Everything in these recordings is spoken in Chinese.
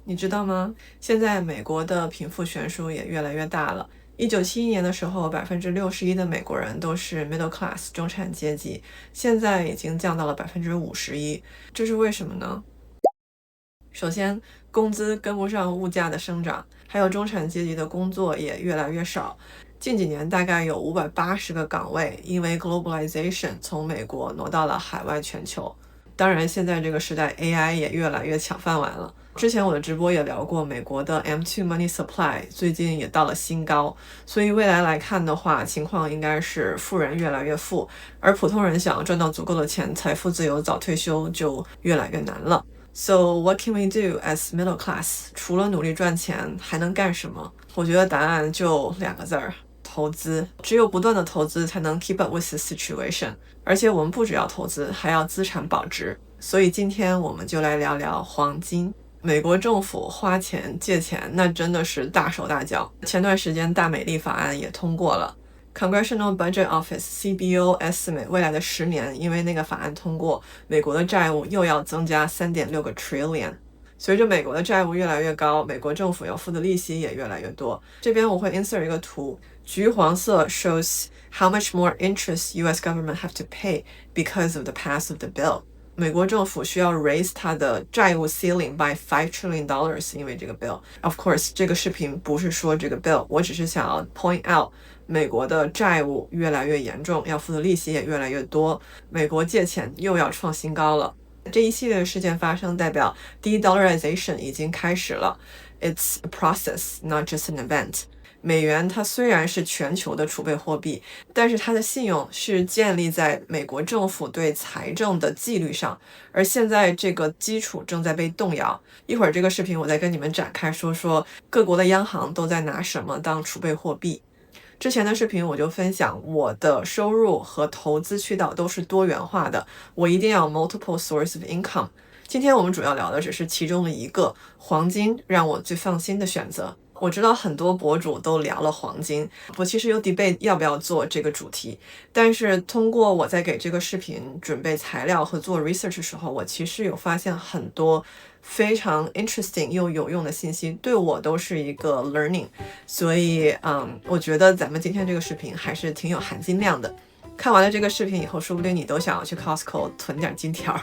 你知道吗？现在美国的贫富悬殊也越来越大了。1971年的时候，61%的美国人都是 middle class 中产阶级，现在已经降到了51%。这是为什么呢？首先，工资跟不上物价的生长，还有中产阶级的工作也越来越少。近几年大概有580个岗位因为 globalization 从美国挪到了海外全球。当然，现在这个时代 AI 也越来越抢饭碗了。之前我的直播也聊过，美国的 M2 Money Supply 最近也到了新高，所以未来来看的话，情况应该是富人越来越富，而普通人想要赚到足够的钱，财富自由、早退休就越来越难了。So what can we do as middle class？ 除了努力赚钱，还能干什么？我觉得答案就2个字儿：投资。只有不断的投资才能 keep up with the situation。而且我们不只要投资，还要资产保值。所以今天我们就来聊聊黄金。美国政府花钱借钱，那真的是大手大脚。前段时间大美丽法案也通过了。Congressional Budget Office CBO estimate 未来的10年，因为那个法案通过，美国的债务又要增加3.6个 trillion。随着美国的债务越来越高，美国政府要付的利息也越来越多。这边我会 insert 一个图，橘黄色 shows how much more interest US government have to pay because of the pass of the bill。美国政府需要 raise 它的债务 ceiling by $5 trillion 因为这个 bill。Of course， 这个视频不是说这个 bill， 我只是想要 point out 美国的债务越来越严重，要付的利息也越来越多，美国借钱又要创新高了。这一系列的事件发生，代表 de-dollarization 已经开始了。It's a process, not just an event。美元它虽然是全球的储备货币，但是它的信用是建立在美国政府对财政的纪律上，而现在这个基础正在被动摇。一会儿这个视频我再跟你们展开说说各国的央行都在拿什么当储备货币。之前的视频我就分享我的收入和投资渠道都是多元化的，我一定要 multiple source of income。今天我们主要聊的只是其中的一个，黄金让我最放心的选择。我知道很多博主都聊了黄金，我其实有 debate 要不要做这个主题，但是通过我在给这个视频准备材料和做 research 的时候，我其实有发现很多非常 interesting 又有用的信息，对我都是一个 learning。 所以我觉得咱们今天这个视频还是挺有含金量的。看完了这个视频以后，说不定你都想要去 Costco 囤点金条。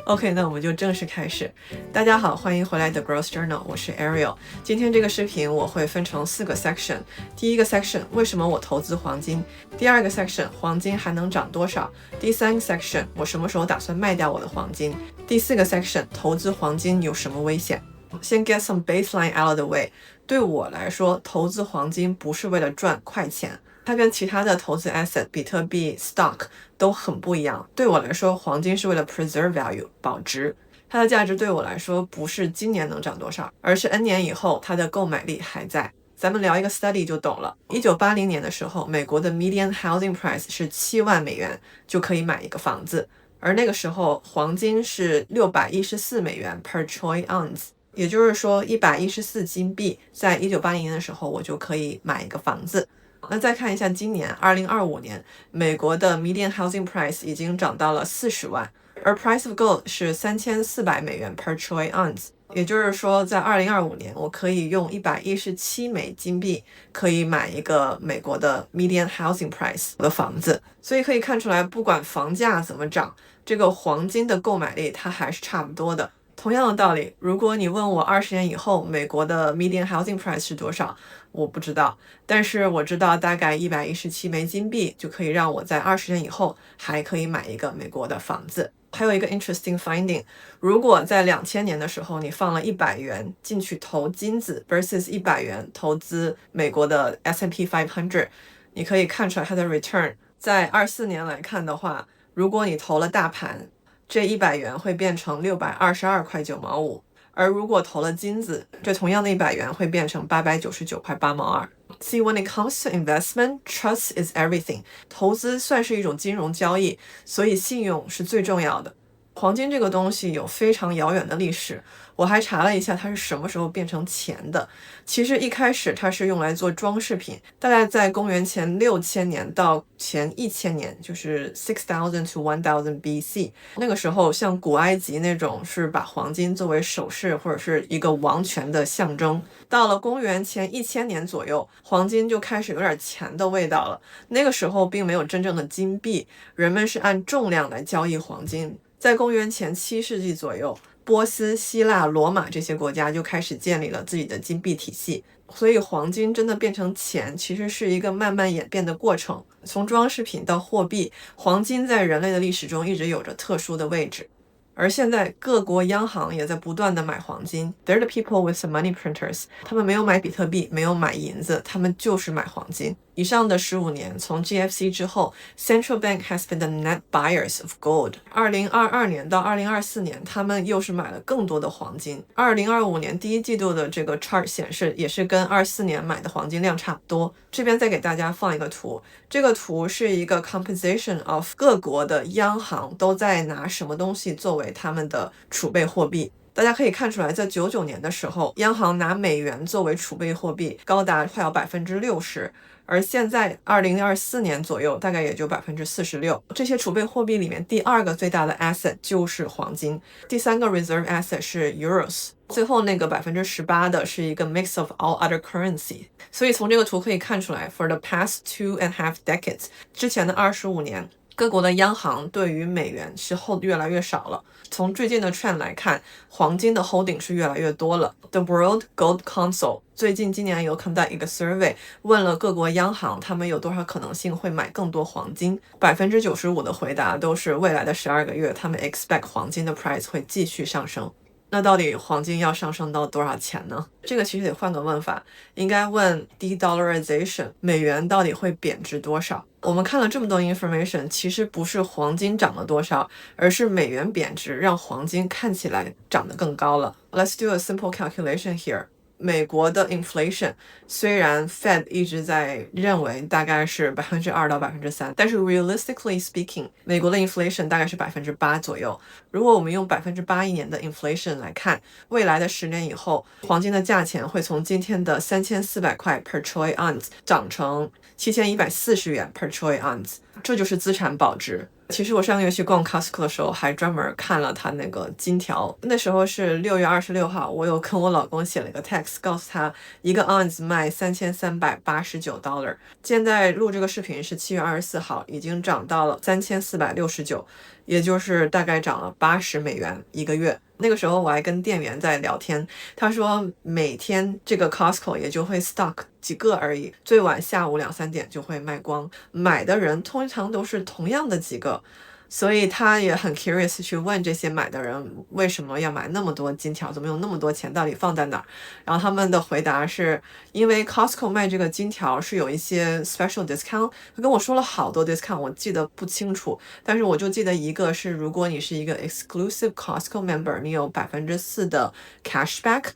OK， 那我们就正式开始。大家好，欢迎回来 The Growth Journal， 我是 Ariel。今天这个视频我会分成4个 section。第一个 section， 为什么我投资黄金？第二个 section， 黄金还能涨多少？第三个 section， 我什么时候打算卖掉我的黄金？第4个 section， 投资黄金有什么危险？先 get some baseline out of the way。对我来说，投资黄金不是为了赚快钱。它跟其他的投资 asset， 比特币、stock 都很不一样。对我来说，黄金是为了 preserve value 保值，它的价值对我来说不是今年能涨多少，而是 N 年以后它的购买力还在。咱们聊一个 study 就懂了。1980年的时候，美国的 median housing price 是7万美元就可以买一个房子，而那个时候黄金是614美元 per troy ounce， 也就是说114金币，在1980年的时候我就可以买一个房子。那再看一下今年2025年，美国的 median housing price 已经涨到了40万，而 price of gold 是3400美元 per troy ounce， 也就是说在2025年我可以用117美金币可以买一个美国的 median housing price 的房子。所以可以看出来，不管房价怎么涨，这个黄金的购买力它还是差不多的。同样的道理，如果你问我20年以后美国的 median housing price 是多少，我不知道，但是我知道大概117枚金币就可以让我在20年以后还可以买一个美国的房子。还有一个 interesting finding， 如果在2000年的时候你放了100元进去投金子 versus 100元投资美国的 S&P 500， 你可以看出来它的 return。 在24年来看的话，如果你投了大盘，这100元会变成622块9毛5，而如果投了金子，这同样的100元会变成899块8毛2。See, when it comes to investment, trust is everything。 投资算是一种金融交易，所以信用是最重要的。黄金这个东西有非常遥远的历史，我还查了一下它是什么时候变成钱的。其实一开始它是用来做装饰品，大概在公元前6000年到前1000年，就是6000 to 1000 BC。那个时候像古埃及那种是把黄金作为首饰或者是一个王权的象征。到了公元前1000年左右，黄金就开始有点钱的味道了。那个时候并没有真正的金币，人们是按重量来交易黄金。在公元前7世纪左右，波斯、希腊、罗马这些国家就开始建立了自己的金币体系。所以黄金真的变成钱，其实是一个慢慢演变的过程。从装饰品到货币，黄金在人类的历史中一直有着特殊的位置。而现在各国央行也在不断的买黄金。They're the people with the money printers。 他们没有买比特币，没有买银子，他们就是买黄金。以上的15年，从 GFC 之后， Central Bank has been the net buyers of gold。 2022年到2024年，他们又是买了更多的黄金。2025年第一季度的这个 chart 显示，也是跟24年买的黄金量差不多。这边再给大家放一个图，这个图是一个 composition of 各国的央行都在拿什么东西作为他们的储备货币。大家可以看出来，在99年的时候，央行拿美元作为储备货币高达快要60%，而现在2024年左右大概也就46%。这些储备货币里面，第二个最大的 asset 就是黄金，第三个 reserve asset 是 euros， 最后那个18%的是一个 mix of all other currency。 所以从这个图可以看出来， for the past 2.5 decades， 之前的25年，各国的央行对于美元是 hold 越来越少了。从最近的 trend 来看，黄金的 holding 是越来越多了。 The World Gold Council 最近今年有 conduct 一个 survey， 问了各国央行他们有多少可能性会买更多黄金。95%的回答都是未来的12个月他们 expect 黄金的 price 会继续上升。那到底黄金要上升到多少钱呢？这个其实得换个问法，应该问 de-dollarization， 美元到底会贬值多少？我们看了这么多 information， 其实不是黄金涨了多少，而是美元贬值让黄金看起来涨得更高了。Let's do a simple calculation here。美国的 inflation 虽然 Fed 一直在认为大概是2%到3%，但是 realistically speaking， 美国的 inflation 大概是8%左右。如果我们用8%一年的 inflation 来看，未来的10年以后，黄金的价钱会从今天的3400块 per troy ounce 涨成7140元 per troy ounce， 这就是资产保值。其实我上个月去逛 Costco 的时候，还专门看了他那个金条。那时候是6月26号，我有跟我老公写了一个 text， 告诉他一个 ounce 卖$3389。现在录这个视频是7月24号，已经涨到了3469，也就是大概涨了$80一个月。那个时候我还跟店员在聊天，他说每天这个 Costco 也就会 stock 几个而已，最晚下午2、3点就会卖光，买的人通常都是同样的几个。所以他也很 curious 去问这些买的人为什么要买那么多金条，怎么有那么多钱，到底放在哪儿。然后他们的回答是因为 Costco 卖这个金条是有一些 special discount， 他跟我说了好多 discount， 我记得不清楚，但是我就记得一个是如果你是一个 exclusive Costco member， 你有4%的 cashback。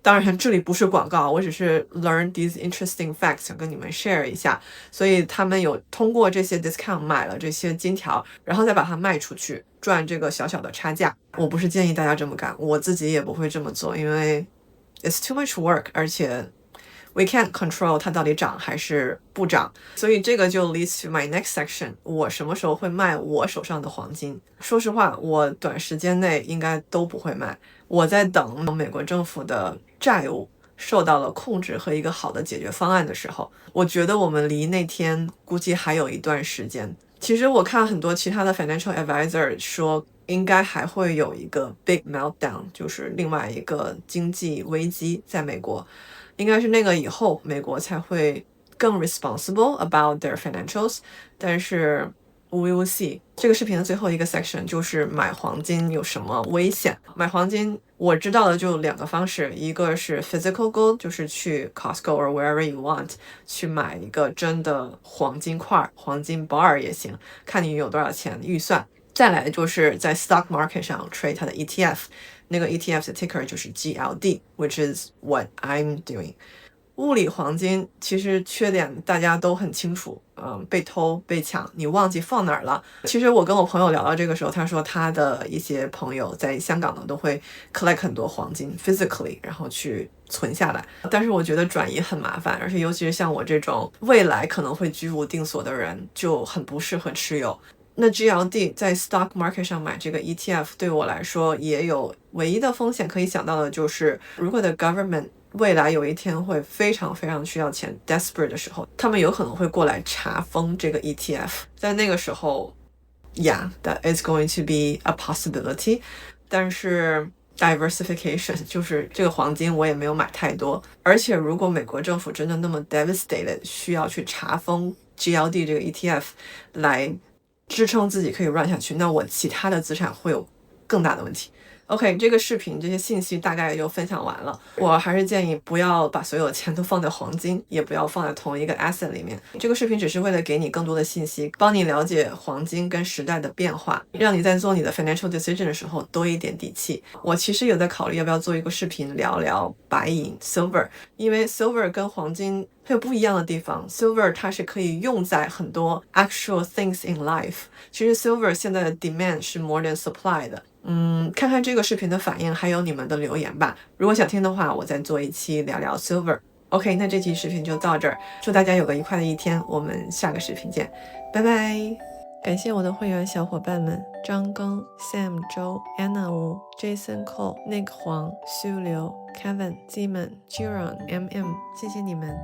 当然这里不是广告，我只是 learn these interesting facts 想跟你们 share 一下。所以他们有通过这些 discount 买了这些金条，然后再把它卖出去，赚这个小小的差价。我不是建议大家这么干，我自己也不会这么做，因为 it's too much work， 而且 we can't control 它到底涨还是不涨。所以这个就 leads to my next section， 我什么时候会卖我手上的黄金。说实话，我短时间内应该都不会卖，我在等美国政府的债务受到了控制和一个好的解决方案的时候，我觉得我们离那天估计还有一段时间。其实我看很多其他的 financial advisor 说应该还会有一个 big meltdown， 就是另外一个经济危机在美国，应该是那个以后美国才会更 responsible about their financials， 但是We will see。 这个视频的最后一个 section 就是买黄金有什么危险。买黄金我知道的就2个方式，一个是 physical gold， 就是去 Costco or wherever you want 去买一个真的黄金块，黄金 bar 也行，看你有多少钱预算。再来就是在 stock market 上 trade 它的 ETF， 那个 ETF 的 ticker 就是 GLD， which is what I'm doing。物理黄金其实缺点大家都很清楚，被偷被抢，你忘记放哪儿了。其实我跟我朋友聊到这个时候，他说他的一些朋友在香港呢都会 collect 很多黄金 physically， 然后去存下来。但是我觉得转移很麻烦，而且尤其是像我这种未来可能会居无定所的人，就很不适合持有。那 GLD 在 stock market 上买这个 ETF 对我来说也有唯一的风险可以想到的就是，如果的 government未来有一天会非常非常需要钱 desperate 的时候，他们有可能会过来查封这个 ETF。在那个时候 yeah that is going to be a possibility。 但是 diversification 就是这个黄金我也没有买太多，而且如果美国政府真的那么 devastated 需要去查封 GLD 这个 ETF 来支撑自己可以 run 下去，那我其他的资产会有更大的问题。OK， 这个视频这些信息大概就分享完了。我还是建议不要把所有的钱都放在黄金，也不要放在同一个 asset 里面。这个视频只是为了给你更多的信息，帮你了解黄金跟时代的变化，让你在做你的 financial decision 的时候多一点底气。我其实有在考虑要不要做一个视频聊聊白银 silver， 因为 silver 跟黄金它有不一样的地方。 silver 它是可以用在很多 actual things in life， 其实 silver 现在的 demand 是 more than supply 的。看看这个视频的反应，还有你们的留言吧。如果想听的话，我再做一期聊聊 silver。OK， 那这期视频就到这儿，祝大家有个愉快的一天，我们下个视频见，拜拜。感谢我的会员小伙伴们：张庚、Sam 周、Anna 吴、Jason Cole、Nick 黄、苏刘、Kevin、Ziman、Jiron、MM，谢谢你们。